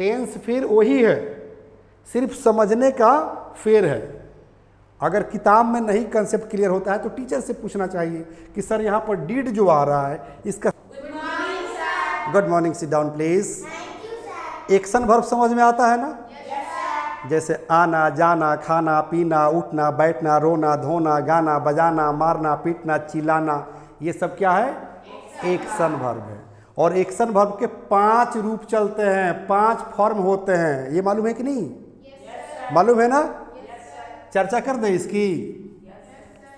Tense फिर वही है, सिर्फ समझने का फेर है। अगर किताब में नहीं कंसेप्ट क्लियर होता है तो टीचर से पूछना चाहिए कि सर यहाँ पर डीड जो आ रहा है इसका good morning, sit down please. Action verb समझ में आता है ना? जैसे आना, जाना, खाना, पीना, उठना, बैठना, रोना, धोना, गाना, बजाना, मारना, पीटना, चिल्लाना, ये सब क्या है? एक्शन वर्ब है। और एक्शन वर्ब के 5 रूप चलते हैं, 5 फॉर्म होते हैं, ये मालूम है कि नहीं? मालूम है ना? चर्चा कर दें इसकी।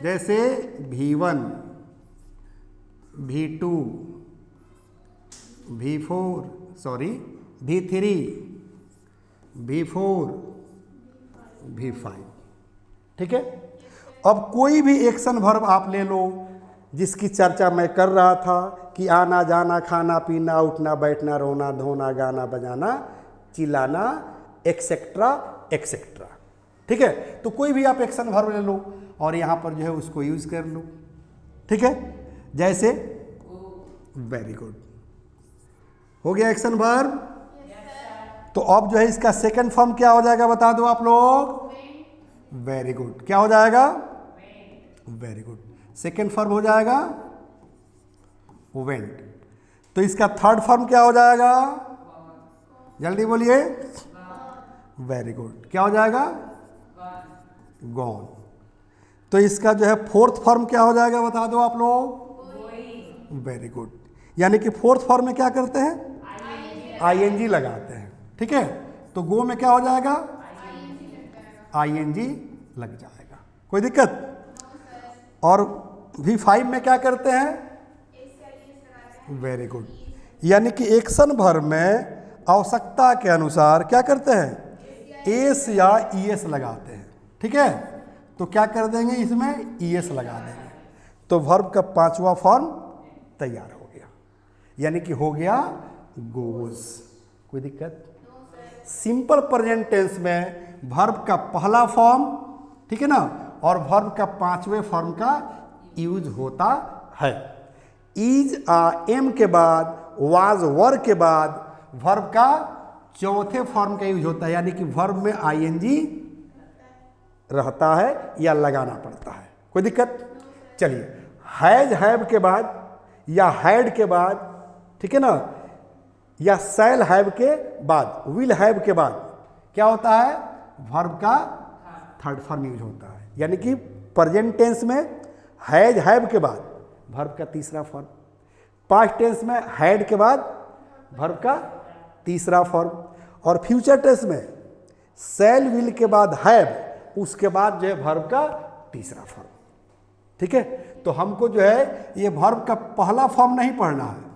जैसे V1, V2, V4, V3, V4, V5, ठीक है। अब कोई भी एक्शन वर्ब आप ले लो जिसकी चर्चा मैं कर रहा था कि आना, जाना, खाना, पीना, उठना, बैठना, रोना, धोना, गाना, बजाना, चिल्लाना, एक्सेट्रा एक्सेट्रा, ठीक है। तो कोई भी आप एक्शन वर्ब ले लो और यहाँ पर जो है उसको यूज कर लो, ठीक है। जैसे वेरी गुड, हो गया एक्शन वर्ब। तो अब जो है इसका सेकंड फॉर्म क्या हो जाएगा बता दो आप लोग? वेरी गुड, क्या हो जाएगा? वेरी गुड, सेकंड फॉर्म हो जाएगा वेंट। तो इसका थर्ड फॉर्म क्या हो जाएगा? जल्दी बोलिए। वेरी गुड, क्या हो जाएगा? गॉन। तो इसका जो है फोर्थ फॉर्म क्या हो जाएगा बता दो आप लोग? वेरी गुड, यानी कि फोर्थ फॉर्म में क्या करते हैं? आईएनजी लगाते हैं, ठीक है। तो गो में क्या हो जाएगा? आईएनजी लग जाएगा, कोई दिक्कत? और V5 में क्या करते हैं? वेरी गुड, यानी कि एक्शन वर्ब में आवश्यकता के अनुसार क्या करते हैं? एस या ईएस लगाते हैं, ठीक है। तो क्या कर देंगे इसमें? ईएस लगा देंगे। तो वर्ब का 5वां फॉर्म तैयार हो गया, यानी कि हो गया गोज। कोई दिक्कत? सिंपल प्रेजेंट टेंस में वर्ब का पहला फॉर्म, ठीक है ना, और वर्ब का 5वें फॉर्म का यूज होता है। इज आ एम के बाद, वाज वर के बाद वर्ब का चौथे फॉर्म का यूज होता है, यानी कि वर्ब में आईएनजी रहता है या लगाना पड़ता है। कोई दिक्कत? चलिए, हैज हैव के बाद या हैड के बाद, ठीक है ना, या शैल हैव के बाद, विल हैव के बाद क्या होता है? वर्ब का थर्ड फॉर्म यूज होता है, यानी कि प्रेजेंट टेंस में हैज हैव के बाद वर्ब का तीसरा फॉर्म, पास्ट टेंस में हैड के बाद वर्ब का तीसरा फॉर्म, और फ्यूचर टेंस में शैल विल के बाद हैव, उसके बाद जो है वर्ब का तीसरा फॉर्म, ठीक है। तो हमको जो है ये वर्ब का पहला फॉर्म नहीं पढ़ना है,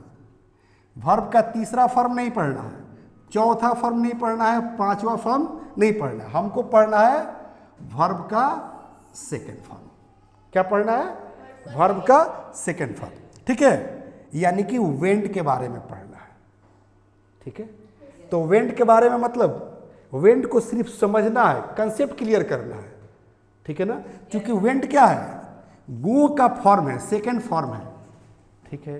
वर्ब का तीसरा फॉर्म नहीं पढ़ना है, चौथा फॉर्म नहीं पढ़ना है, 5वां फॉर्म नहीं पढ़ना है, हमको पढ़ना है वर्ब का सेकंड फॉर्म। क्या पढ़ना है? वर्ब का सेकंड फॉर्म, ठीक है, यानी कि वेंट के बारे में पढ़ना है, ठीक है। तो वेंट के बारे में मतलब वेंट को सिर्फ समझना है, कंसेप्ट क्लियर करना है, ठीक है ना, क्योंकि वेंट क्या है? गो का फॉर्म है, सेकंड फॉर्म है, ठीक है।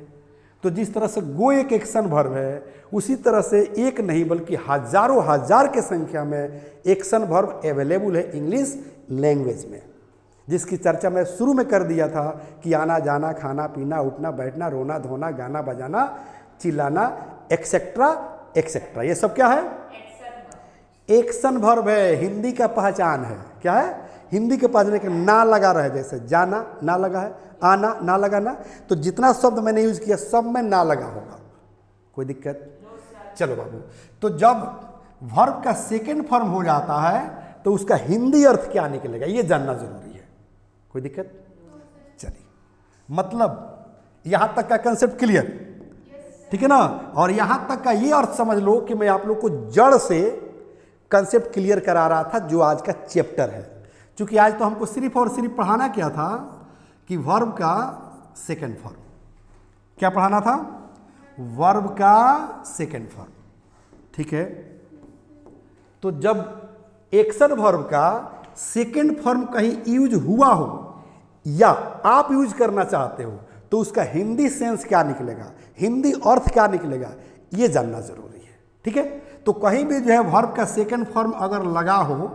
तो जिस तरह से गो एक एक्शन वर्ब है, उसी तरह से एक नहीं बल्कि हजारों हजार के संख्या में एक्शन वर्ब अवेलेबल है इंग्लिश लैंग्वेज में, जिसकी चर्चा मैं शुरू में कर दिया था कि आना, जाना, खाना, पीना, उठना, बैठना, रोना, धोना, गाना, बजाना, चिल्लाना, एक्सेट्रा एक्सेट्रा, ये सब क्या है? एक्शन वर्ब है, हिंदी का पहचान है। क्या है? हिंदी के पहचान के ना लगा रहे, जैसे जाना ना लगा है, आना ना लगा ना, तो जितना शब्द मैंने यूज किया सब में ना लगा होगा। कोई दिक्कत? चलो बाबू, तो जब वर्ब का सेकंड फॉर्म हो जाता है तो उसका हिंदी अर्थ क्या निकलेगा ये जानना जरूरी है। कोई दिक्कत? चलिए, मतलब यहां तक का कंसेप्ट क्लियर, ठीक है ना। और यहां तक का ये अर्थ समझ लो कि मैं आप लोग को जड़ से कंसेप्ट क्लियर करा रहा था जो आज का चैप्टर है, क्योंकि आज तो हमको सिर्फ और सिर्फ पढ़ाना क्या था कि वर्ब का सेकंड फॉर्म। क्या पढ़ाना था? वर्ब का सेकंड फॉर्म, ठीक है। तो जब एक्शन वर्ब का सेकंड फॉर्म कहीं यूज हुआ हो या आप यूज करना चाहते हो तो उसका हिंदी सेंस क्या निकलेगा, हिंदी अर्थ क्या निकलेगा, ये जानना जरूरी है, ठीक है। तो कहीं भी जो है वर्ब का सेकंड फॉर्म अगर लगा हो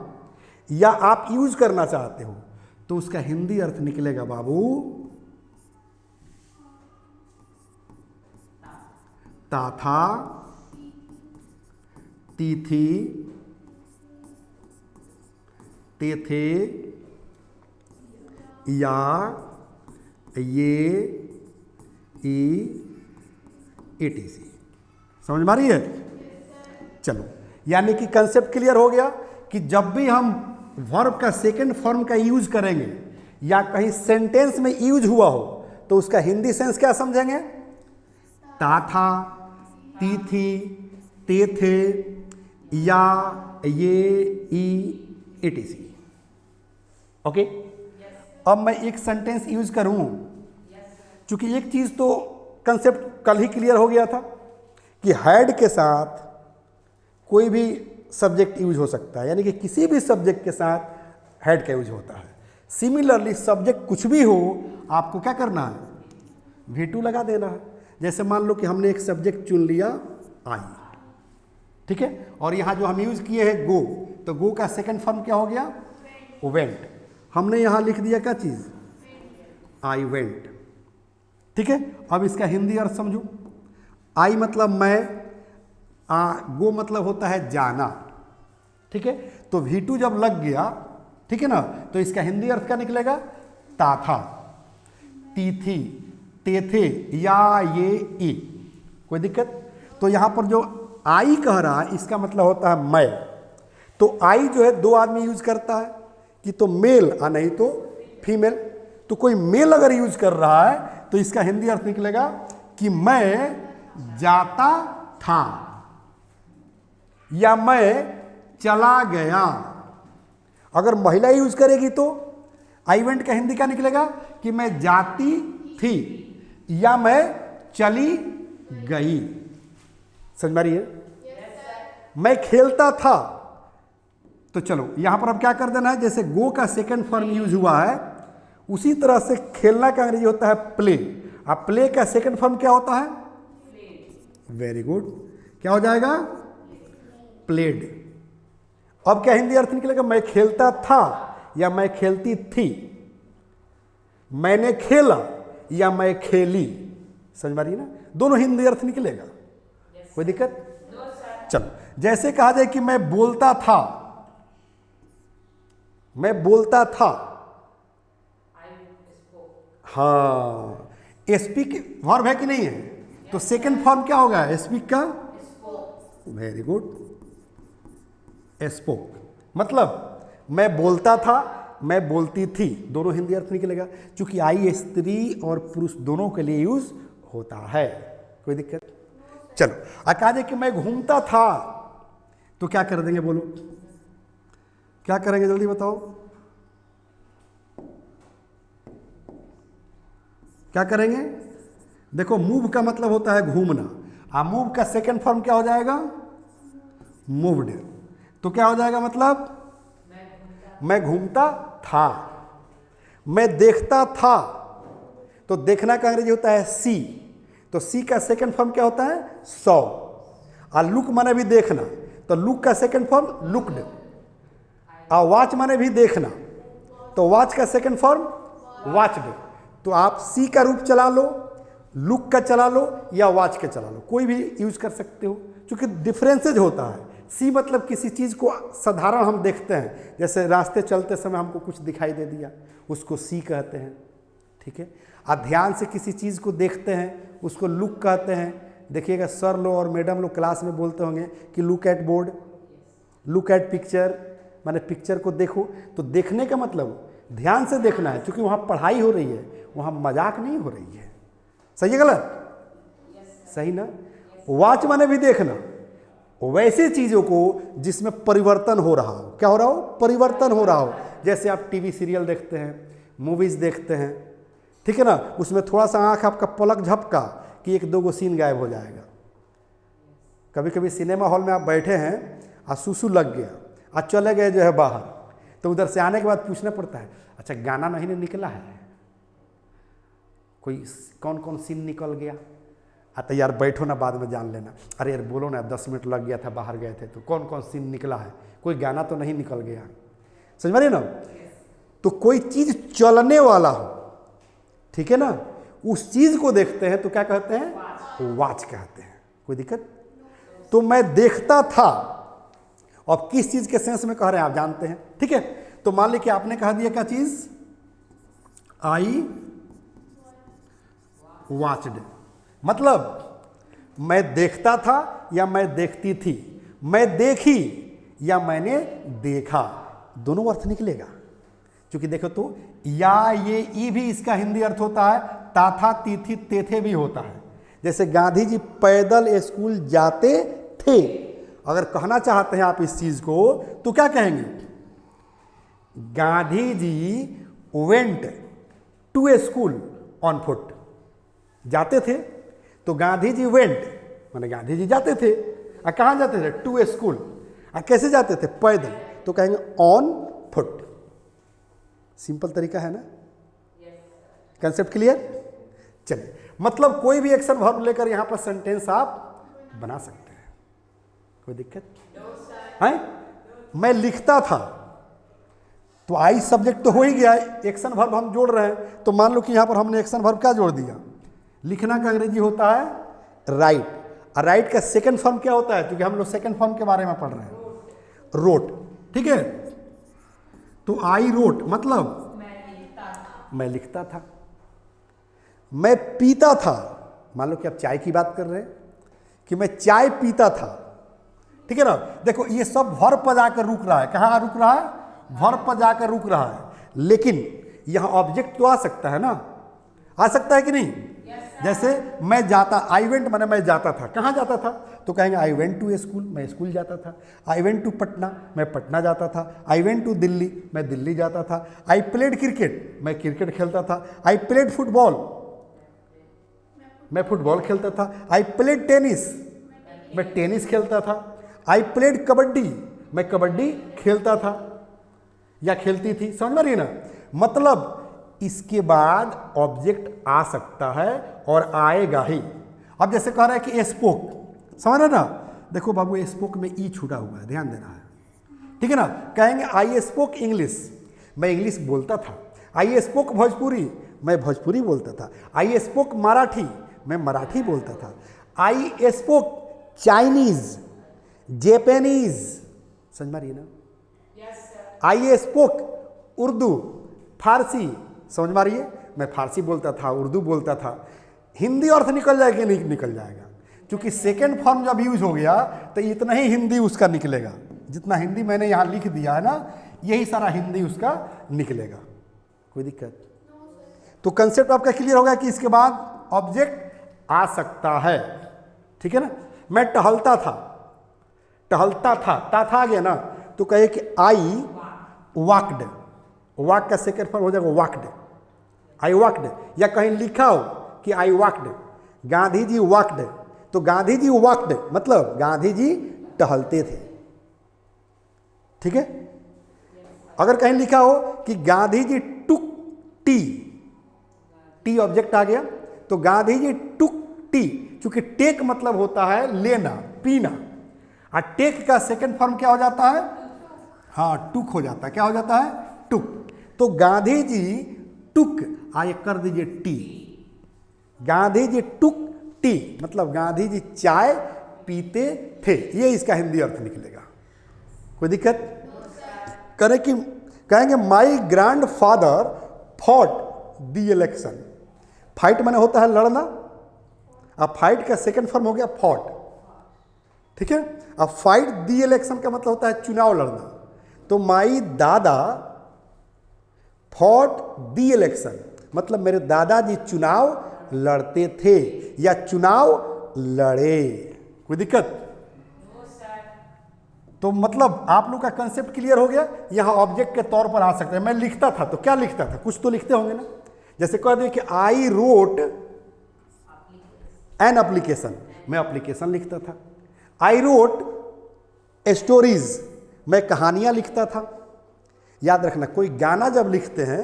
या आप यूज करना चाहते हो तो उसका हिंदी अर्थ निकलेगा बाबू ता था, ती थी, ते थे, या, ये, ई, etc। समझ में आ रही है? चलो, यानी कि कंसेप्ट क्लियर हो गया कि जब भी हम वर्ब का सेकंड फॉर्म का यूज करेंगे या कहीं सेंटेंस में यूज हुआ हो तो उसका हिंदी सेंस क्या समझेंगे? ता था, ती थी, ते थे, या, ये, ई, etc। ओके? अब मैं एक सेंटेंस यूज करूं, क्योंकि एक चीज तो कंसेप्ट कल ही क्लियर हो गया था कि हैड के साथ कोई भी सब्जेक्ट यूज हो सकता है, यानी कि किसी भी सब्जेक्ट के साथ हैड का यूज होता है। सिमिलरली सब्जेक्ट कुछ भी हो आपको क्या करना है? V2 लगा देना है। जैसे मान लो कि हमने एक सब्जेक्ट चुन लिया आई, ठीक है, और यहाँ जो हम यूज किए हैं गो, तो गो का सेकंड फॉर्म क्या हो गया? वेंट। हमने यहाँ लिख दिया क्या चीज? I went. ठीक है, अब इसका हिंदी अर्थ समझो। आई मतलब मैं, गो मतलब होता है जाना, ठीक है, तो V2 जब लग गया, ठीक है ना, तो इसका हिंदी अर्थ क्या निकलेगा? ता था, ती थी, ते थे, या, ये, ई। कोई दिक्कत? तो यहां पर जो आई कह रहा है इसका मतलब होता है मैं। तो आई जो है दो आदमी यूज करता है, कि तो मेल और नहीं तो फीमेल। तो कोई मेल अगर यूज कर रहा है तो इसका हिंदी अर्थ निकलेगा कि मैं जाता था या मैं चला गया। अगर महिला यूज करेगी तो आई वेंट का हिंदी क्या निकलेगा? कि मैं जाती थी या मैं चली गई। समझ में आ रही है? मैं खेलता था। तो चलो यहां पर अब क्या कर देना है, जैसे गो का सेकंड फॉर्म यूज हुआ है उसी तरह से खेलना का अंग्रेजी होता है प्ले। अब प्ले का सेकंड फॉर्म क्या होता है? वेरी गुड, क्या हो जाएगा? प्लेड। अब क्या हिंदी अर्थ निकलेगा? मैं खेलता था या मैं खेलती थी, मैंने खेला या मैं खेली। समझ में आ रही है ना? दोनों हिंदी अर्थ निकलेगा। कोई दिक्कत? चलो, जैसे कहा जाए कि मैं बोलता था, मैं बोलता था, हाँ, स्पीक वर्ब है कि नहीं है? तो सेकंड फॉर्म क्या होगा स्पीक का? Very good, spoke. मतलब मैं बोलता था, मैं बोलती थी, दोनों हिंदी अर्थ निकलेगा, क्योंकि आई स्त्री और पुरुष दोनों के लिए यूज होता है। कोई दिक्कत? चलो, कहा जाए कि मैं घूमता था, तो क्या कर देंगे? बोलो क्या करेंगे, जल्दी बताओ क्या करेंगे? देखो, मूव का मतलब होता है घूमना, मूव का सेकंड फॉर्म क्या हो जाएगा? मूव्ड। तो क्या हो जाएगा? मतलब मैं घूमता था। मैं देखता था, तो देखना का अंग्रेजी होता है सी, तो सी का सेकंड फॉर्म क्या होता है? सॉ। और लुक माने भी देखना, तो लुक का सेकंड फॉर्म लुक्ड। और वॉच माने भी देखना, तो वॉच का सेकंड फॉर्म वॉच्ड। तो आप सी का रूप चला लो, लुक का चला लो या वॉच का चला लो, कोई भी यूज कर सकते हो, क्योंकि डिफरेंसेज होता है। सी मतलब किसी चीज़ को साधारण हम देखते हैं, जैसे रास्ते चलते समय हमको कुछ दिखाई दे दिया, उसको सी कहते हैं, ठीक है। आप ध्यान से किसी चीज़ को देखते हैं, उसको लुक कहते हैं। देखिएगा सर लोग और मैडम लोग क्लास में बोलते होंगे कि look at board, look at picture, माने पिक्चर को देखो। तो देखने का मतलब ध्यान से देखना है, क्योंकि वहाँ पढ़ाई हो रही है, वहाँ मजाक नहीं हो रही है। सही है गलत? सही ना? वॉच माने भी देखना, वैसे चीज़ों को जिसमें परिवर्तन हो रहा हो। क्या हो रहा हो? परिवर्तन हो रहा हो। जैसे आप टीवी सीरियल देखते हैं, मूवीज़ देखते हैं, ठीक है ना, उसमें थोड़ा सा आँख आपका पलक झपका कि एक दो गो सीन गायब हो जाएगा। कभी कभी सिनेमा हॉल में आप बैठे हैं और सुसु लग गया, आज चले गए जो है बाहर, तो उधर से आने के बाद पूछना पड़ता है, अच्छा गाना नहीं निकला है, कोई कौन कौन सीन निकल गया? तो यार बैठो ना, बाद में जान लेना। अरे यार बोलो ना, 10 मिनट लग गया था, बाहर गए थे, तो कौन कौन सीन निकला है, कोई गाना तो नहीं निकल गया, समझ में ना। तो कोई चीज़ चलने वाला हो, ठीक है ना, उस चीज़ को देखते हैं तो क्या कहते हैं, वॉच कहते हैं। कोई दिक्कत। तो मैं देखता था, अब किस चीज़ के सेंस में कह रहे हैं आप जानते हैं, ठीक है। तो मान लीजिए आपने कह दिया क्या चीज़, आई वॉच्ड, मतलब मैं देखता था या मैं देखती थी, मैं देखी या मैंने देखा, दोनों अर्थ निकलेगा। क्योंकि देखो तो या ये ई भी इसका हिंदी अर्थ होता है, ताथा तीथी तेथे भी होता है। जैसे गांधी जी पैदल स्कूल जाते थे, अगर कहना चाहते हैं आप इस चीज को तो क्या कहेंगे, Gandhi ji went to a school on foot, जाते थे तो गांधी जी वेंट माने गांधी जी जाते थे, और कहाँ जाते थे, टू ए स्कूल, और कैसे जाते थे, पैदल, तो कहेंगे ऑन फुट। सिंपल तरीका है ना, कंसेप्ट क्लियर। चलिए, मतलब कोई भी एक्शन वर्ब लेकर यहां पर सेंटेंस आप बना सकते हैं, कोई दिक्कत है। मैं लिखता था, तो आई सब्जेक्ट तो हो ही गया, एक्शन वर्ब हम जोड़ रहे हैं, तो मान लो कि यहां पर हमने एक्शन वर्ब क्या जोड़ दिया, लिखना का अंग्रेजी होता है राइट, और राइट का सेकंड फॉर्म क्या होता है, क्योंकि हम लोग सेकंड फॉर्म के बारे में पढ़ रहे हैं, रोट, ठीक है। तो आई रोट मतलब मैं लिखता था, मैं पीता था, मान लो कि आप चाय की बात कर रहे हैं कि मैं चाय पीता था, ठीक है ना। देखो ये सब वर्ब पर जाकर रुक रहा है, कहाँ रुक रहा है, वर्ब पर जाकर रुक रहा है, लेकिन यहां ऑब्जेक्ट तो आ सकता है ना, आ सकता है कि नहीं। जैसे मैं जाता, आई वेंट माने मैं जाता था, कहाँ जाता था, तो कहेंगे I went to a school, मैं स्कूल जाता था। आई वेंट टू पटना, मैं पटना जाता था। आई वेंट टू दिल्ली, मैं दिल्ली जाता था। आई प्लेड क्रिकेट, मैं क्रिकेट खेलता था। आई प्लेड फुटबॉल, मैं फुटबॉल खेलता था। आई प्लेड टेनिस, मैं टेनिस खेलता था। आई प्लेड कबड्डी, मैं कबड्डी खेलता था या खेलती थी, समझ में रही ना। मतलब इसके बाद ऑब्जेक्ट आ सकता है और आएगा ही। अब जैसे कह रहा है कि स्पोक, समझ रहे ना, देखो बाबू स्पोक में ई छूटा हुआ है, ध्यान देना है, ठीक है ना। कहेंगे आई स्पोक इंग्लिश, मैं इंग्लिश बोलता था। आई स्पोक भोजपुरी, मैं भोजपुरी बोलता था। आई स्पोक मराठी, मैं मराठी बोलता था। आई स्पोक चाइनीज, जापानीज, समझ में रही ना। आई स्पोक उर्दू, फारसी, समझ में रही है, मैं फारसी बोलता था, उर्दू बोलता था। हिंदी अर्थ निकल जाएगा कि नहीं निकल जाएगा, क्योंकि सेकेंड फॉर्म जब यूज हो गया तो इतना ही हिंदी उसका निकलेगा, जितना हिंदी मैंने यहाँ लिख दिया है ना, यही सारा हिंदी उसका निकलेगा, कोई दिक्कत। तो कंसेप्ट आपका क्लियर होगा कि इसके बाद ऑब्जेक्ट आ सकता है, ठीक है ना। मैं टहलता था, टहलता था आ गया ना, तो कहे कि आई वॉकड, वॉक का सेकंड फॉर्म हो जाएगा वॉकड, आई वॉकड। या कहीं लिखा हो कि I walked, Gandhi ji walked, तो गांधी जी वॉकड मतलब गांधी जी टहलते थे, ठीक है। अगर कहीं लिखा हो कि गांधी जी टुक टी, टी ऑब्जेक्ट आ गया, तो गांधी जी टुक टी, क्योंकि टेक मतलब होता है लेना, पीना, और टेक का सेकंड फॉर्म क्या हो जाता है, हाँ टुक हो जाता है, क्या हो जाता है, टुक। तो गांधी जी टुक, आइए कर दीजिए टी, गांधी जी टुक टी मतलब गांधी जी चाय पीते थे, ये इसका हिंदी अर्थ निकलेगा, कोई दिक्कत करे कि कहेंगे my grand father fought the election. Fight माने होता है लड़ना, अब फाइट का सेकंड फॉर्म हो गया फॉट, ठीक है। अब फाइट द इलेक्शन का मतलब होता है चुनाव लड़ना, तो माई दादा फॉट द इलेक्शन मतलब मेरे दादाजी चुनाव लड़ते थे या चुनाव लड़े, कोई दिक्कत। तो मतलब आप लोग का कंसेप्ट क्लियर हो गया। यहां ऑब्जेक्ट के तौर पर आ सकते हैं। मैं लिखता था, तो क्या लिखता था, कुछ तो लिखते होंगे ना। जैसे कह दिए कि आई रोट एन एप्लीकेशन, मैं एप्लीकेशन लिखता था। आई रोट स्टोरीज, मैं कहानियां लिखता था। याद रखना, कोई गाना जब लिखते हैं,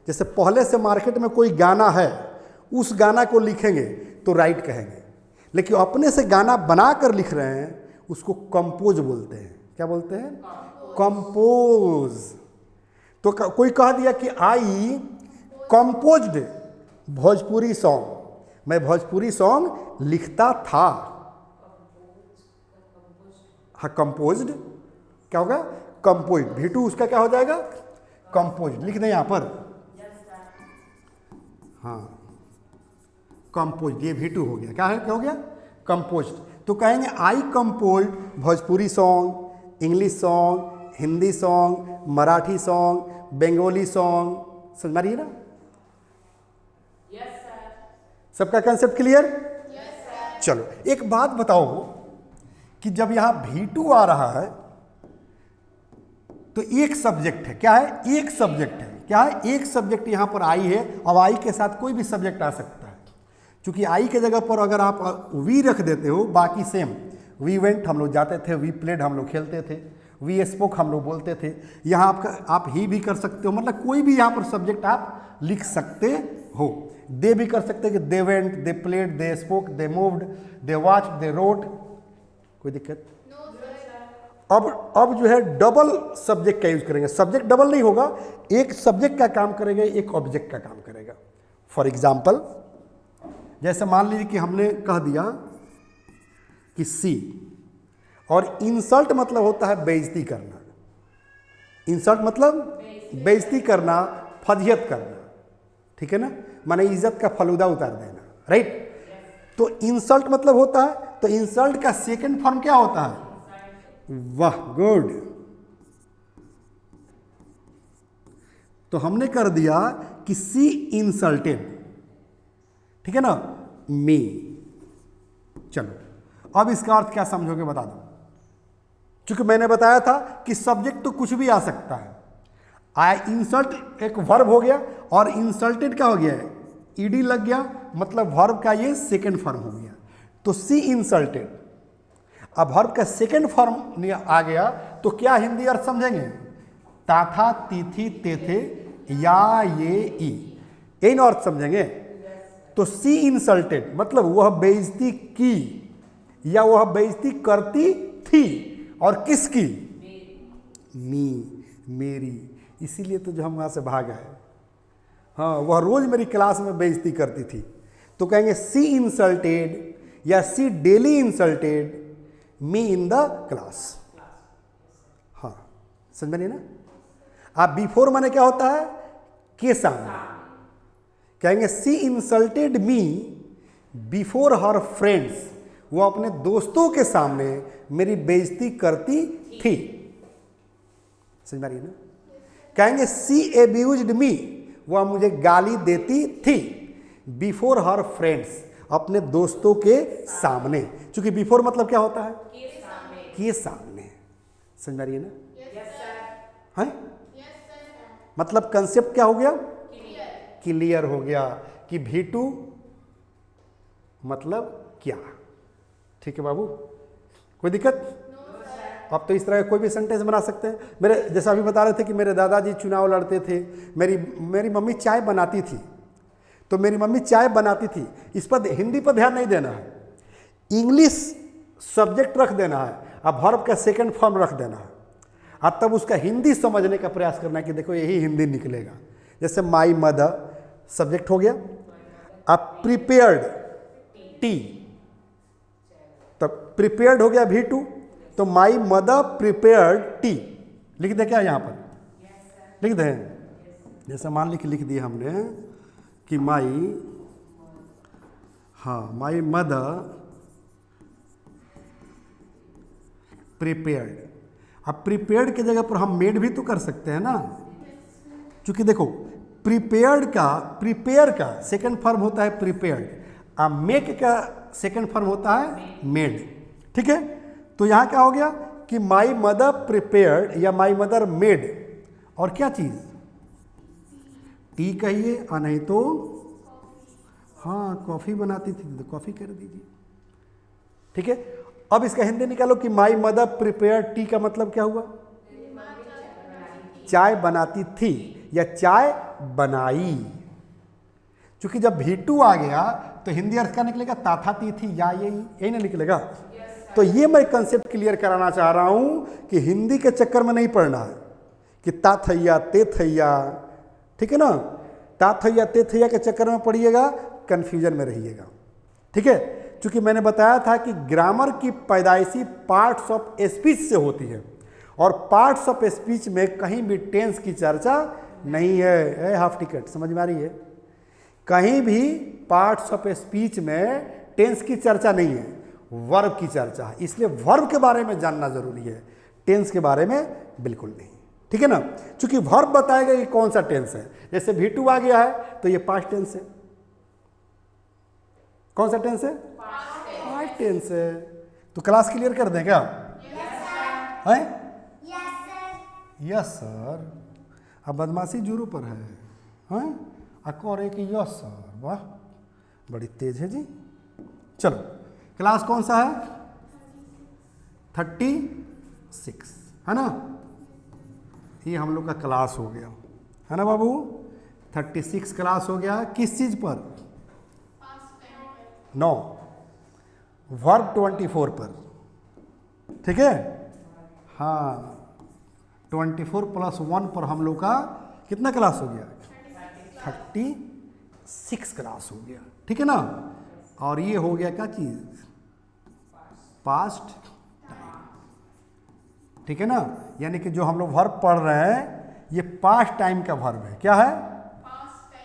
जैसे पहले से मार्केट में कोई गाना है, उस गाना को लिखेंगे तो राइट कहेंगे। लेकिन अपने से गाना बना कर लिख रहे हैं उसको कंपोज बोलते हैं। क्या बोलते हैं? कंपोज। तो कोई कह दिया कि आई कंपोज्ड भोजपुरी सॉन्ग, मैं भोजपुरी सॉन्ग लिखता था। हाँ, कंपोज्ड क्या होगा? कंपोज्ड। V2 उसका क्या हो जाएगा? कंपोज्ड। लिख दें यहाँ पर, हाँ कंपोज्ड, ये V2 हो गया। क्या है? क्या हो गया? कंपोज्ड। तो कहेंगे I composed Bhojpuri song, English song, Hindi song, Marathi song, Bengali song. समझ में आ रही है ना? सबका कंसेप्ट क्लियर? चलो एक बात बताओ कि जब यहां V2 आ रहा है तो एक सब्जेक्ट है। क्या है? एक सब्जेक्ट है। क्या है? एक सब्जेक्ट यहां पर आई है। अब आई के साथ कोई भी सब्जेक्ट आ सकता है, क्योंकि आई के जगह पर अगर आप वी रख देते हो, बाकी सेम, वी वेंट हम लोग जाते थे, वी प्लेड हम लोग खेलते थे, वी स्पोक हम लोग बोलते थे। यहाँ आप ही भी कर सकते हो, मतलब कोई भी यहाँ पर सब्जेक्ट आप लिख सकते हो। दे भी कर सकते हैं कि they went, they played, they spoke, they moved, they watch, they wrote. कोई दिक्कत? अब जो है डबल सब्जेक्ट का यूज करेंगे। सब्जेक्ट डबल नहीं होगा, एक सब्जेक्ट का काम करेगा, एक ऑब्जेक्ट का काम करेगा। फॉर एग्जाम्पल, जैसे मान लीजिए कि हमने कह दिया कि सी, और इंसल्ट मतलब होता है बेइज्जती करना। इंसल्ट मतलब बेइज्जती करना, फजीहत करना, ठीक है ना? माने इज्जत का फलूदा उतार देना, राइट? तो इंसल्ट मतलब होता है, तो इंसल्ट का सेकंड फॉर्म क्या होता है? वाह, गुड। तो हमने कर दिया कि सी इंसल्टेड, ठीक है ना, मी। चलो अब इसका अर्थ क्या समझोगे बता दो। क्योंकि मैंने बताया था कि सब्जेक्ट तो कुछ भी आ सकता है। आई इंसल्ट एक वर्ब हो गया, और इंसल्टेड क्या हो गया है? ईडी लग गया, मतलब वर्ब का ये सेकंड फॉर्म हो गया। तो सी इंसल्टेड। अब वर्ब का सेकंड फॉर्म आ गया तो क्या हिंदी अर्थ समझेंगे? ताथा, तीथी, तेथे, या, ये, ई, इन अर्थ समझेंगे। तो सी इंसल्टेड मतलब वह बेइज्जती की, या वह बेइज्जती करती थी। और किसकी? मी, मेरी। इसीलिए तो जो हम वहां से भाग आए। हाँ, वह रोज मेरी क्लास में बेइज्जती करती थी। तो कहेंगे सी इंसल्टेड या she daily insulted me in the class. हाँ, समझ में नहीं ना? आप बिफोर माने क्या होता है? के सामने। कहेंगे she insulted me before her friends, वो अपने दोस्तों के सामने मेरी बेइज्जती करती थी। समझ में आ रही है ना? कहेंगे सी एब्यूज्ड मी, वह मुझे गाली देती थी बिफोर हर फ्रेंड्स, अपने दोस्तों के सामने। क्योंकि बिफोर मतलब क्या होता है? के सामने। समझ में आ रही है ना? है? मतलब कंसेप्ट क्या हो गया? क्लियर हो गया कि V2 मतलब क्या। ठीक है बाबू, कोई दिक्कत? अब तो इस तरह कोई भी सेंटेंस बना सकते हैं। मेरे जैसा अभी बता रहे थे कि मेरे दादाजी चुनाव लड़ते थे, मेरी मम्मी चाय बनाती थी। तो मेरी मम्मी चाय बनाती थी, इस पर हिंदी पर ध्यान नहीं देना है, इंग्लिश सब्जेक्ट रख देना है, अब वर्ब का सेकंड फॉर्म रख देना है, और तब उसका हिंदी समझने का प्रयास करना है कि देखो यही हिंदी निकलेगा। जैसे माई मदर सब्जेक्ट हो गया, अब प्रिपेयर्ड टी, तब प्रिपेयर्ड हो गया V2। तो माई मदर प्रिपेयर्ड टी लिख दे क्या यहाँ पर? लिख दें। जैसे मान लिख दिया हमने कि माई मदर प्रिपेयर्ड। अब प्रिपेयर्ड की जगह पर हम मेड भी तो कर सकते हैं ना, क्योंकि देखो प्रिपेयर का सेकंड फॉर्म होता है प्रिपेयर्ड, अब मेक का सेकंड फॉर्म होता है मेड। ठीक है, तो यहाँ क्या हो गया कि माई मदर प्रिपेयर्ड या माई मदर मेड, और क्या चीज? टी कहिए, और नहीं तो हाँ कॉफी बनाती थी तो कॉफी कर दीजिए। ठीक है, अब इसका हिंदी निकालो कि माई मदर प्रिपेयर टी का मतलब क्या हुआ? चाय बनाती थी या चाय बनाई। क्योंकि जब V2 आ गया तो हिंदी अर्थ क्या निकलेगा? ता था ती थी या ये यही ना निकलेगा। तो ये मैं कंसेप्ट क्लियर कराना चाह रहा हूं कि हिंदी के चक्कर में नहीं पड़ना है कि ता थैया ते थैया, ठीक है ना, ता थैया ते थैया के चक्कर में पड़िएगा, कंफ्यूजन में रहिएगा, ठीक है। क्योंकि मैंने बताया था कि ग्रामर की पैदाइशी पार्ट्स ऑफ स्पीच से होती है और पार्ट्स ऑफ स्पीच में कहीं भी टेंस की चर्चा नहीं है। हाफ टिकट समझ में आ रही है? कहीं भी पार्ट्स ऑफ स्पीच में टेंस की चर्चा नहीं है, वर्ब की चर्चा है। इसलिए वर्ब के बारे में जानना जरूरी है, टेंस के बारे में बिल्कुल नहीं, ठीक है ना। क्योंकि वर्ब बताएगा कि कौन सा टेंस है। जैसे V2 आ गया है तो ये पास्ट टेंस है। कौन सा टेंस है? पास्ट टेंस है। तो क्लास क्लियर कर दें क्या? है? Yes sir. अब बदमाशी जोरों पर है, हैं? अकोर एक यस सर, वाह बड़ी तेज है जी। चलो क्लास कौन सा है? 36 है ना। ये हम लोग का क्लास हो गया है ना बाबू। 36 क्लास हो गया। किस चीज पर? नो, वर्ब 24 पर, ठीक है। हाँ 24 + 1 पर हम लोग का कितना क्लास हो गया? 36 क्लास हो गया, ठीक है ना। और ये हो गया क्या चीज? पास्ट टाइम, ठीक है ना। यानी कि जो हम लोग वर्ब पढ़ रहे हैं ये पास्ट टाइम का वर्ब है। क्या है?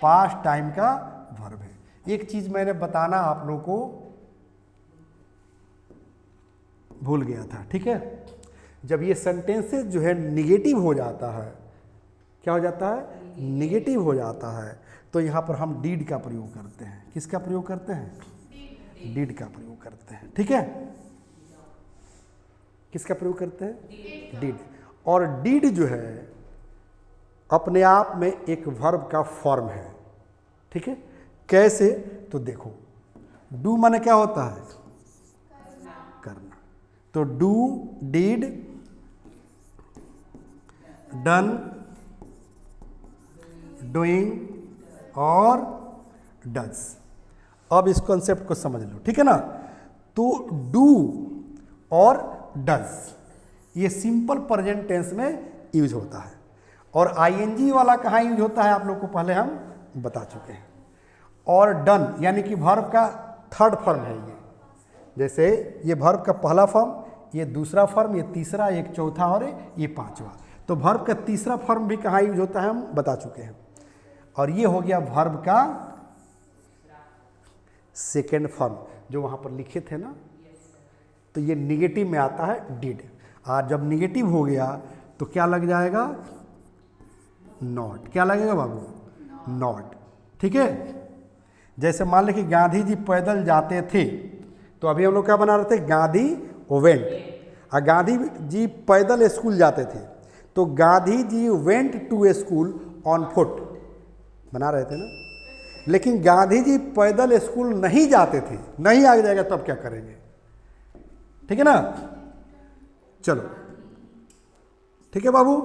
पास्ट टाइम का वर्ब है। एक चीज मैंने बताना आप लोगों को भूल गया था, ठीक है। जब ये सेंटेंसेस जो है निगेटिव हो जाता है, क्या हो जाता है? निगेटिव हो जाता है, तो यहाँ पर हम डीड का प्रयोग करते हैं। किसका प्रयोग करते हैं? डीड का प्रयोग करते हैं, ठीक है। किसका प्रयोग करते हैं? डीड। और डीड जो है अपने आप में एक वर्ब का फॉर्म है, ठीक है। कैसे? तो देखो, डू माने क्या होता है? करना। तो डू, डीड, डन, डूइंग और डज। अब इस कॉन्सेप्ट को समझ लो, ठीक है ना। तो डू और डज ये सिंपल प्रेजेंट टेंस में यूज होता है और आईएनजी वाला कहाँ यूज होता है आप लोग को पहले हम बता चुके हैं। और डन यानी कि वर्ब का थर्ड फॉर्म है ये। जैसे ये वर्ब का पहला फॉर्म, ये दूसरा फॉर्म, ये तीसरा, एक चौथा और ये पांचवा। तो वर्ब का तीसरा फॉर्म भी कहाँ यूज होता है हम बता चुके हैं। और ये हो गया वर्ब का सेकेंड फॉर्म जो वहाँ पर लिखे थे ना। तो ये निगेटिव में आता है डिड। और जब निगेटिव हो गया तो क्या लग जाएगा? नॉट। क्या लगेगा बाबू? नॉट, ठीक है। जैसे मान लें कि गांधी जी पैदल जाते थे, तो अभी हम लोग क्या बना रहे थे? गांधी वेंट। और गांधी जी पैदल स्कूल जाते थे, तो Gandhi ji went to school on foot बना रहे थे ना। लेकिन गांधी जी पैदल स्कूल नहीं जाते थे, नहीं आ जाएगा तब क्या करेंगे? ठीक है ना। चलो ठीक है बाबू।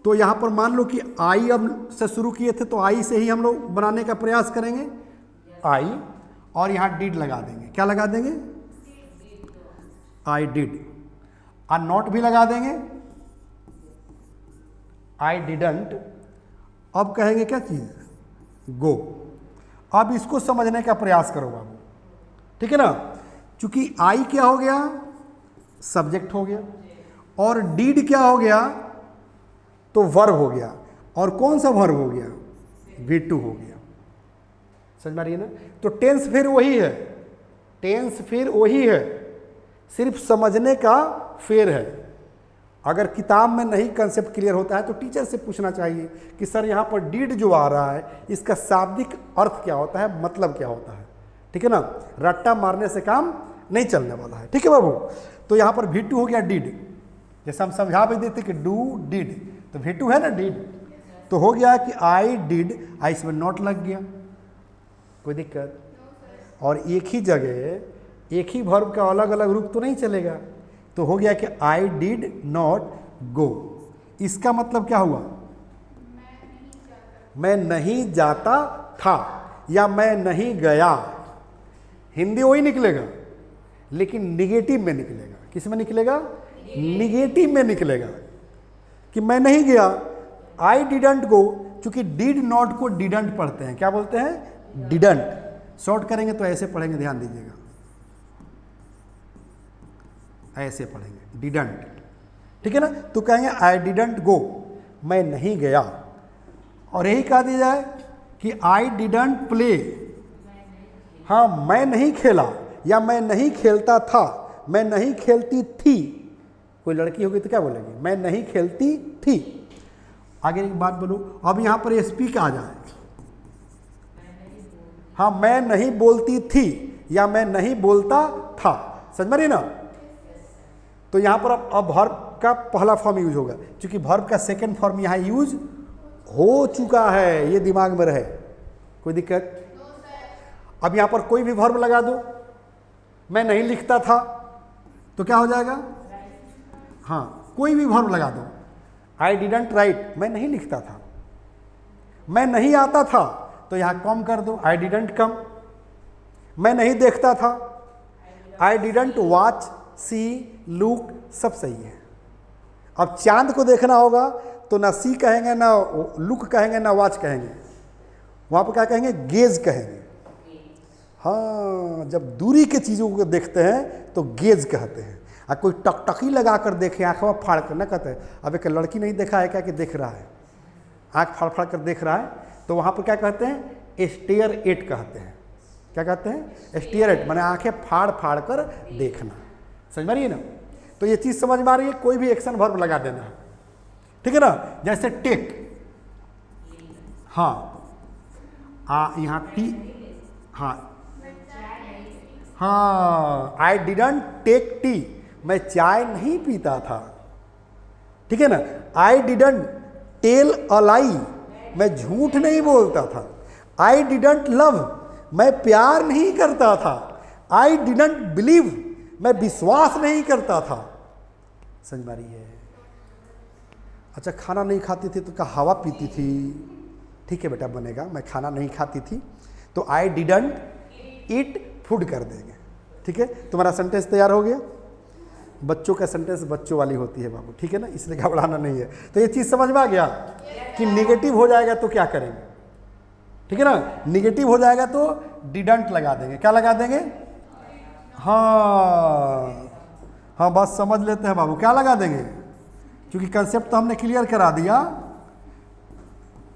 तो यहां पर मान लो कि आई अब से शुरू किए थे, तो आई से ही हम लोग बनाने का प्रयास करेंगे। आई और यहां डिड लगा देंगे। क्या लगा देंगे? I did. और नॉट भी लगा देंगे, आई डिडंट। अब कहेंगे क्या चीज? गो। अब इसको समझने का प्रयास करो बाबू, ठीक है ना। क्योंकि आई क्या हो गया? सब्जेक्ट हो गया। और डीड क्या हो गया? तो वर्ब हो गया। और कौन सा वर्ब हो गया? V2 हो गया। समझ में आ रही है ना। तो टेंस फिर वही है, टेंस फिर वही है, सिर्फ समझने का फेर है। अगर किताब में नहीं कंसेप्ट क्लियर होता है तो टीचर से पूछना चाहिए कि सर यहाँ पर डीड जो आ रहा है इसका शाब्दिक अर्थ क्या होता है, मतलब क्या होता है। ठीक है ना, रट्टा मारने से काम नहीं चलने वाला है। ठीक है बाबू। तो यहाँ पर V2 हो गया डीड। जैसे हम समझा भी देते कि डू डिड, तो V2 है ना डिड, तो हो गया कि आई डिड। आई इसमें नॉट लग गया, कोई दिक्कत? और एक ही जगह एक ही वर्ब का अलग अलग रूप तो नहीं चलेगा। तो हो गया कि आई डिड नॉट गो। इसका मतलब क्या हुआ? मैं नहीं जाता था। या मैं नहीं गया, हिंदी वही निकलेगा लेकिन निगेटिव में निकलेगा। किस में निकलेगा? निगेटिव में निकलेगा कि मैं नहीं गया। आई डिडंट गो, चूंकि डिड नॉट को डिडंट पढ़ते हैं, क्या बोलते हैं? डिडंट। शॉर्ट करेंगे तो ऐसे पढ़ेंगे, ध्यान दीजिएगा, ऐसे पढ़ेंगे डिडंट, ठीक है ना। तो कहेंगे आई डिडंट गो, मैं नहीं गया। और यही कहा दिया जाए कि आई डिडंट प्ले, हाँ मैं नहीं खेला या मैं नहीं खेलता था, मैं नहीं खेलती थी। कोई लड़की होगी तो क्या बोलेगी? मैं नहीं खेलती थी। आगे एक बात बोलूं, अब यहां पर स्पीक आ जाए, हाँ मैं नहीं बोलती थी या मैं नहीं बोलता था, समझ में रही ना। तो यहां पर अब वर्ब का पहला फॉर्म यूज होगा, क्योंकि वर्ब का सेकंड फॉर्म यहां यूज हो चुका है, ये दिमाग में रहे। कोई दिक्कत? अब यहां पर कोई भी वर्ब लगा दो, मैं नहीं लिखता था तो क्या हो जाएगा? हाँ कोई भी वर्ब लगा दो, आई डिडंट राइट, मैं नहीं लिखता था। मैं नहीं आता था तो यहां कम कर दो, आई डिडंट कम। मैं नहीं देखता था, I didn't watch, see, look, सब सही है। अब चांद को देखना होगा तो ना सी कहेंगे, ना लुक कहेंगे, ना वॉच कहेंगे, वहां पर क्या कहेंगे? गेज कहेंगे। हाँ, जब दूरी के चीज़ों को देखते हैं तो गेज कहते हैं। और कोई टकटकी लगा कर देखे, आँखों फाड़ कर, ना कहते हैं अब एक लड़की नहीं देखा है क्या कि देख रहा है, आँख फाड़ फाड़ कर देख रहा है, तो वहाँ पर क्या कहते हैं? स्टेयर एट कहते हैं। क्या कहते हैं? स्टेयर एट, माने आँखें फाड़ फाड़ कर देखना। समझ में रही है ना। तो ये चीज़ समझ में आ रही है, कोई भी एक्शन वर्ब लगा देना है, ठीक है ना। जैसे टेक, हाँ यहाँ टी, हाँ हाँ आई डिडंट टेक टी, मैं चाय नहीं पीता था, ठीक है ना। आई डिडंट टेल अ लाई, मैं झूठ नहीं बोलता था। आई डिडंट लव, मैं प्यार नहीं करता था। आई डिडंट बिलीव, मैं विश्वास नहीं करता था। समझ में रही है? अच्छा खाना नहीं खाती थी तो क्या हवा पीती थी? ठीक है बेटा बनेगा, मैं खाना नहीं खाती थी तो आई डिडंट ईट फूड कर देंगे, ठीक है। तुम्हारा सेंटेंस तैयार हो गया। बच्चों का सेंटेंस बच्चों वाली होती है बाबू, ठीक है ना, इसलिए घबराना नहीं है। तो ये चीज़ समझ में आ गया कि निगेटिव हो जाएगा तो क्या करेंगे, ठीक है ना। निगेटिव हो जाएगा तो डिडंट लगा देंगे। क्या लगा देंगे? हाँ हाँ बात समझ लेते हैं बाबू, क्या लगा देंगे? क्योंकि कंसेप्ट तो हमने क्लियर करा दिया,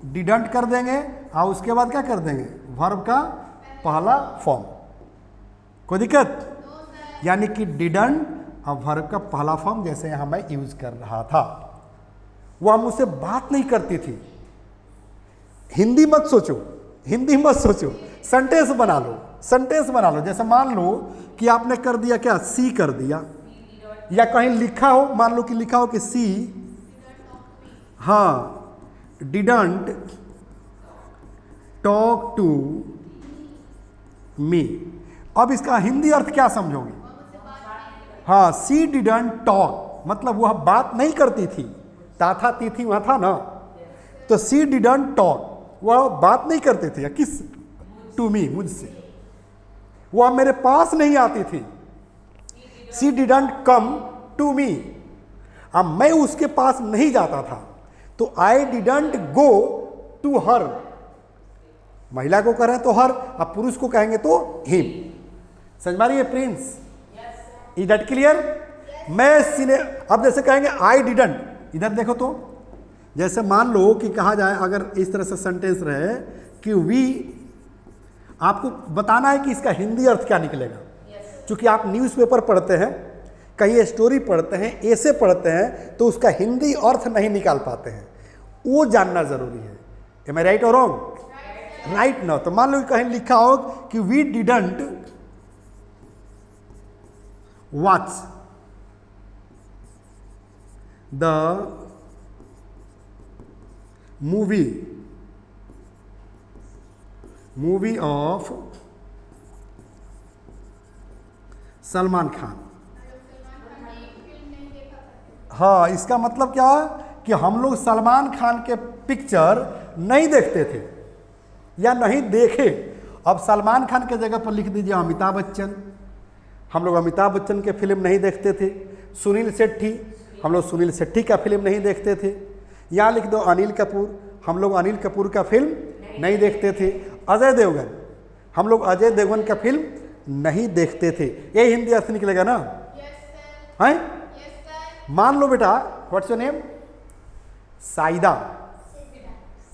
डिडंट कर देंगे और उसके बाद क्या कर देंगे? वर्ब का पहला फॉर्म। कोई दिक्कत? यानी कि डिडंट और वर्ब का पहला फॉर्म जैसे यहां मैं यूज कर रहा था। वो हम मुझसे बात नहीं करती थी। हिंदी मत सोचो, हिंदी मत सोचो, सेंटेंस बना लो, सेंटेंस बना लो। जैसे मान लो कि आपने कर दिया क्या? सी कर दिया, या कहीं लिखा हो, मान लो कि लिखा हो कि सी, हाँ डिडंट टॉक टू मी। अब इसका हिंदी अर्थ क्या समझोगे? हाँ सी डिडंट टॉक, मतलब वह बात नहीं करती थी, ताथा तीथी वहां था ना, तो सी डिडंट टॉक, वह बात नहीं करती थी। किस? टू मी, मुझसे। वह मेरे पास नहीं आती थी। सी डिडंट कम टू मी, अब मैं उसके पास नहीं जाता था। तो I didn't go to her, महिला को करें तो हर, अब पुरुष को कहेंगे तो हिम। समझ मारिए प्रिंस, इज दैट क्लियर? मैं सीने, अब जैसे कहेंगे आई डिडंट, इधर देखो तो, जैसे मान लो कि कहा जाए, अगर इस तरह से सेंटेंस रहे कि वी, आपको बताना है कि इसका हिंदी अर्थ क्या निकलेगा। क्योंकि आप न्यूज़पेपर पढ़ते हैं, कहीं स्टोरी पढ़ते हैं, ऐसे पढ़ते हैं, तो उसका हिंदी अर्थ नहीं निकाल पाते हैं, वो जानना जरूरी है। एम आई राइट और रॉन्ग? राइट ना। तो मान लो कि कहीं लिखा हो कि we didn't watch the movie of Salman Khan. हाँ, इसका मतलब क्या है कि हम लोग सलमान खान के पिक्चर नहीं देखते थे या नहीं देखे, अब सलमान खान के जगह पर लिख दीजिए अमिताभ बच्चन। हम लोग अमिताभ बच्चन के फिल्म नहीं देखते थे। सुनील शेट्टी, हम लोग सुनील शेट्टी का फिल्म नहीं देखते थे। यहाँ लिख दो अनिल कपूर, हम लोग अनिल कपूर का फिल्म नहीं देखते थे। अजय देवगन, हम लोग अजय देवगन का फिल्म नहीं देखते थे। ये हिंदी अर्थ निकलेगा ना? हैं? मान लो बेटा, what's your name? Saida,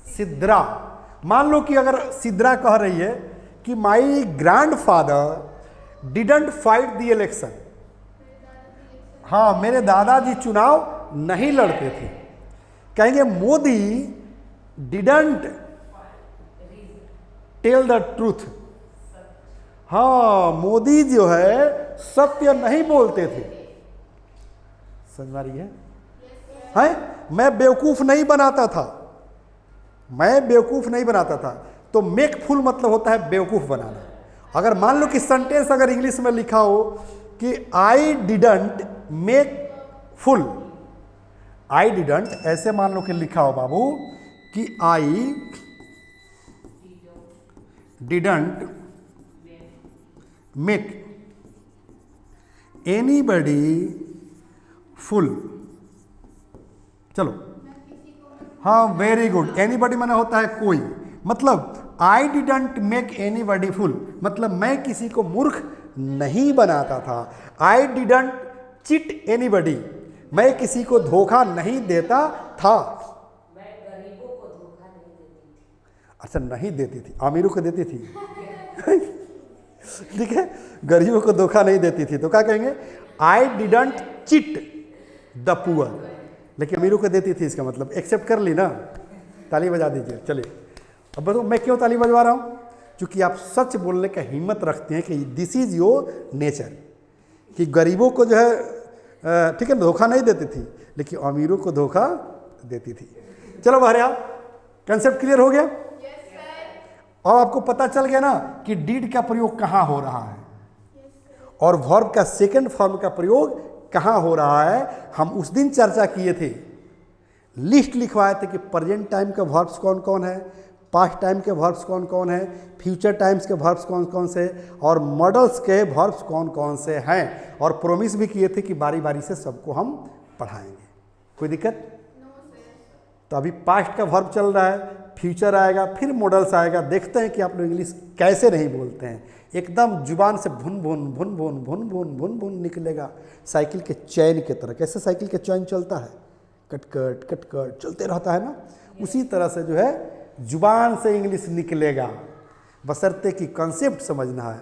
Sidra. मान लो कि अगर सिद्रा कह रही है कि my grandfather didn't fight the election, हाँ मेरे दादाजी चुनाव नहीं लड़ते थे, कहेंगे Modi didn't tell the truth. हाँ मोदी जो है सत्य नहीं बोलते थे। समझ में आ रही है? मैं बेवकूफ नहीं बनाता था, मैं बेवकूफ नहीं बनाता था। तो मेक फुल मतलब होता है बेवकूफ बनाना। अगर मान लो कि सेंटेंस अगर इंग्लिश में लिखा हो कि I didn't make full, I didn't, ऐसे मान लो कि लिखा हो बाबू कि I didn't make anybody full. चलो, हाँ वेरी गुड। एनीबडी माने होता है कोई, मतलब I didn't make anybody full मतलब मैं किसी को मूर्ख नहीं बनाता था। आई डिडंट चिट एनीबडी, मैं किसी को धोखा नहीं देता था। मैं गरीबों को धोखा नहीं देती थी। अच्छा नहीं देती थी, अमीरों को देती थी। ठीक है, गरीबों को धोखा नहीं देती थी। तो क्या कहेंगे? I didn't chit the poor, लेकिन अमीरों को देती थी। इसका मतलब एक्सेप्ट कर ली ना? ताली बजा दीजिए। चलिए अब बताओ मैं क्यों ताली बजवा रहा हूँ? क्योंकि आप सच बोलने का हिम्मत रखते हैं कि दिस इज योर नेचर, कि गरीबों को जो है ठीक है धोखा नहीं देती थी, लेकिन अमीरों को धोखा देती थी। चलो बहरिया, कंसेप्ट क्लियर हो गया? अब आपको पता चल गया ना कि डीड का प्रयोग कहाँ हो रहा है और वर्ब का सेकंड फॉर्म का प्रयोग कहाँ हो रहा है। हम उस दिन चर्चा किए थे, लिस्ट लिखवाए थे कि प्रेजेंट टाइम के वर्ब्स कौन कौन है, पास्ट टाइम के वर्ब्स कौन कौन है, फ्यूचर टाइम्स के वर्ब्स कौन कौन से, और मॉडल्स के वर्ब्स कौन कौन से हैं। और प्रोमिस भी किए थे कि बारी बारी से सबको हम पढ़ाएंगे। कोई दिक्कत? तो अभी पास्ट का वर्ब चल रहा है, फ्यूचर आएगा, फिर मॉडल्स आएगा। देखते हैं कि आप लोग इंग्लिश कैसे नहीं बोलते हैं। एकदम जुबान से भुन भुन भुन भुन भुन भुन भुन भुन निकलेगा, साइकिल के चैन की तरह। कैसे साइकिल के चैन चलता है? कट कट कट कट चलते रहता है ना, उसी तरह से जो है जुबान से इंग्लिश निकलेगा, बशर्ते कि कॉन्सेप्ट समझना है।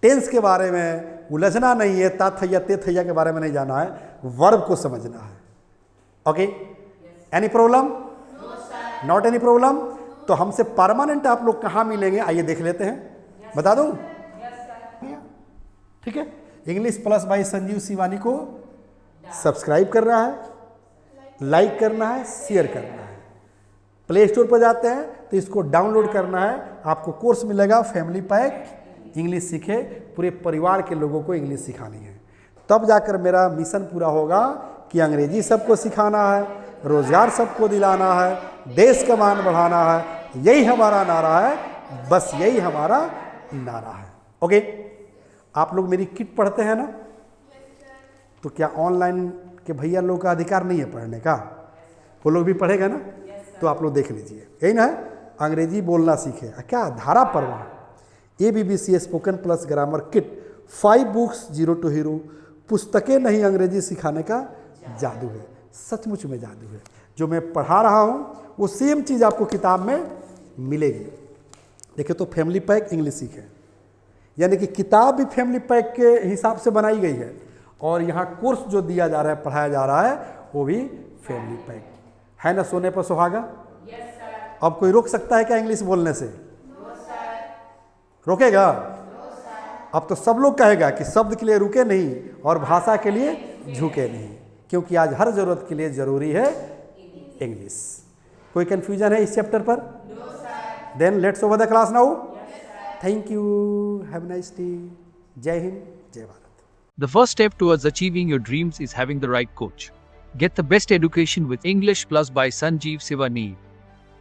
टेंस के बारे में उलझना नहीं है, ताथैया तेथैया के बारे में नहीं जाना है, वर्ब को समझना है। Okay, any problem? Not any problem. तो हमसे परमानेंट आप लोग कहाँ मिलेंगे आइए देख लेते हैं। बता दूं? ठीक है, English plus by Sanjeev Shivani को सब्सक्राइब करना है, लाइक करना है, शेयर करना है। प्ले स्टोर पर जाते हैं तो इसको डाउनलोड करना है। आपको कोर्स मिलेगा फैमिली पैक, इंग्लिश सीखे, पूरे परिवार के लोगों को इंग्लिश सिखानी है। तब जाकर मेरा मिशन पूरा होगा कि अंग्रेजी सबको सिखाना है, रोजगार सबको दिलाना है, देश का मान बढ़ाना है। यही हमारा नारा है, बस यही हमारा नारा है। ओके, आप लोग मेरी किट पढ़ते हैं ना? तो क्या ऑनलाइन के भैया लोग का अधिकार नहीं है पढ़ने का? वो लोग भी पढ़ेगा ना? तो आप लोग देख लीजिए, यही ना है अंग्रेजी बोलना सीखे। क्या धारा पर्व ABBC spoken plus grammar kit 5 books 0 to hero. पुस्तकें नहीं अंग्रेजी सिखाने का जादू है, सचमुच में जादू है। जो मैं पढ़ा रहा हूँ वो सेम चीज़ आपको किताब में मिलेगी। देखिए तो फैमिली पैक इंग्लिश सीखे, यानी कि किताब भी फैमिली पैक के हिसाब से बनाई गई है, और यहाँ कोर्स जो दिया जा रहा है, पढ़ाया जा रहा है, वो भी फैमिली पैक है ना। सोने पर सुहागा? अब कोई रोक सकता है क्या इंग्लिश बोलने से? रोकेगा? अब तो सब लोग कहेगा कि शब्द के लिए रुके नहीं और भाषा के लिए झुके नहीं, क्योंकि आज हर जरूरत के लिए जरूरी है इंग्लिश। कोई कंफ्यूजन है इस चैप्टर पर? Then let's over the class now. Thank you, have a nice day. जय हिंद, जय Bharat. The first step towards achieving your dreams is having the right coach. Get the best education with English Plus by Sanjeev Sivaneer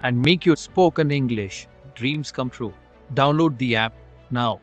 and make your spoken English dreams come true. Download the app now.